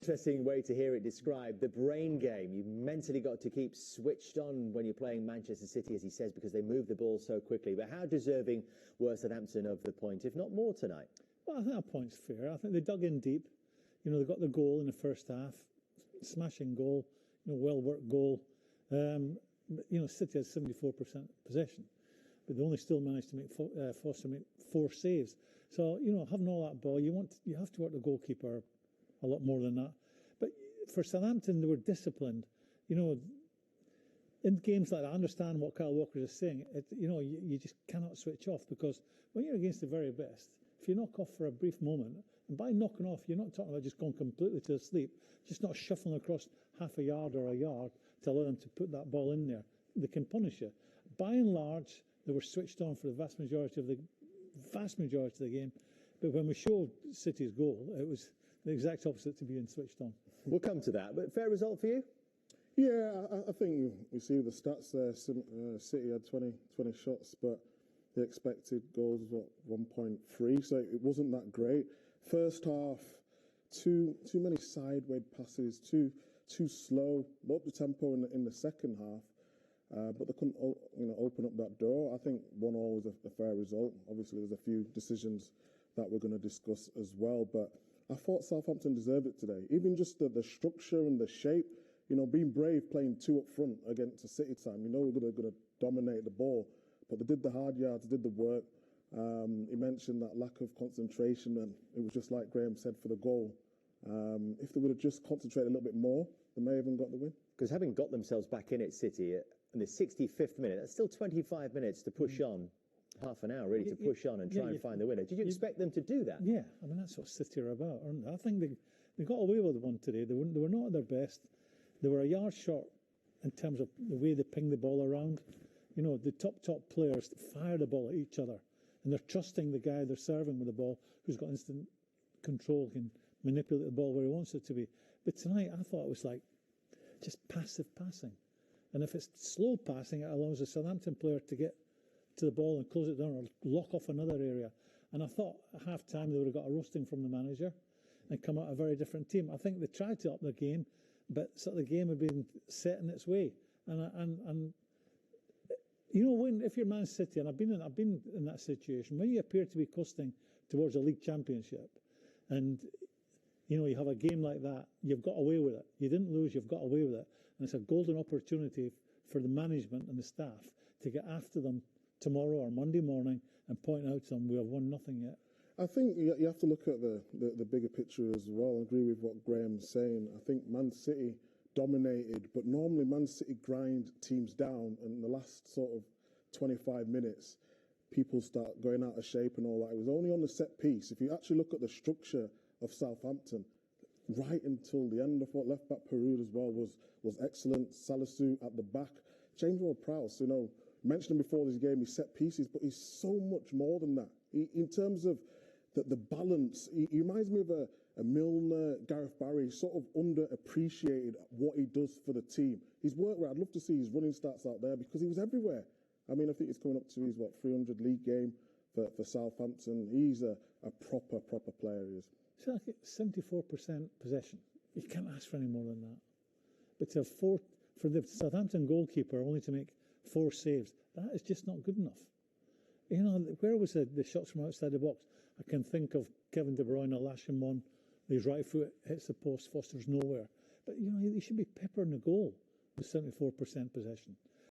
Interesting way to hear it described, the brain game. You've mentally got to keep switched on when you're playing Manchester City, as he says, because they move the ball so quickly. But how deserving were Southampton of the point, if not more, tonight? Well, I think that point's fair. I think they dug in deep. You know, they got the goal in the first half, smashing goal, you know, well-worked goal. You know, City had 74% possession, but they only still managed to make Foster make 4 saves. So, you know, having all that ball, you have to work the goalkeeper a lot more than that. But for Southampton, they were disciplined. You know, in games like that, I understand what Kyle Walker is saying. You know, you just cannot switch off, because when you're against the very best, if you knock off for a brief moment, and by knocking off, you're not talking about just going completely to sleep, just not shuffling across half a yard or a yard to allow them to put that ball in there. They can punish you. By and large, they were switched on for the vast majority of the game. But when we showed City's goal, it was the exact opposite to being switched on. We'll come to that, but fair result for you? Yeah, I think you see the stats there. City had 20 shots, but the expected goals was 1.3, so it wasn't that great. First half, too many sideways passes, too slow. Up the tempo in the second half, but they couldn't open up that door. I think 1-1 was a fair result. Obviously, there's a few decisions that we're going to discuss as well, but I thought Southampton deserved it today. Even just the structure and the shape, you know, being brave, playing 2 up front against a City time. You know we're going to dominate the ball, but they did the hard yards, did the work. He mentioned that lack of concentration, and it was just like Graeme said for the goal. If they would have just concentrated a little bit more, they may have even got the win. Because having got themselves back in at City in the 65th minute, that's still 25 minutes to push on. Half an hour, really, to push on and try and find the winner. Did you expect them to do that? Yeah, I mean, that's what City are about, aren't they? I think they got away with one today. They were not at their best. They were a yard short in terms of the way they pinged the ball around. You know, the top players fire the ball at each other, and they're trusting the guy they're serving with the ball, who's got instant control, can manipulate the ball where he wants it to be. But tonight, I thought it was like just passive passing. And if it's slow passing, it allows the Southampton player to get to the ball and close it down or lock off another area. And I thought at half time they would have got a roasting from the manager and come out a very different team. I think they tried to up their game, but sort of the game had been set in its way. And you know, if you're Man City, and I've been in that situation, when you appear to be coasting towards a league championship, and you know you have a game like that, you've got away with it. You didn't lose, you've got away with it, and it's a golden opportunity for the management and the staff to get after them tomorrow or Monday morning and point out to them we have won nothing yet. I think you have to look at the bigger picture as well. I agree with what Graeme's saying. I think Man City dominated, but normally Man City grind teams down, and in the last sort of 25 minutes, people start going out of shape and all that. It was only on the set piece. If you actually look at the structure of Southampton, right until the end, I thought left back Peru as well was excellent. Salisu at the back. James Ward-Prowse, you know, mentioned him before this game, he's set pieces, but he's so much more than that. In terms of the balance, he reminds me of a Milner, Gareth Barry, sort of underappreciated what he does for the team. His work rate, I'd love to see his running stats out there because he was everywhere. I mean, I think he's coming up to his, 300 league game for Southampton. He's a proper player, he is. It's like 74% possession. You can't ask for any more than that. But to have for the Southampton goalkeeper only to make 4 saves, that is just not good enough. You know, where was the shots from outside the box? I can think of Kevin De Bruyne lashing one. His right foot hits the post, Foster's nowhere. But, you know, he should be peppering the goal with 74% possession.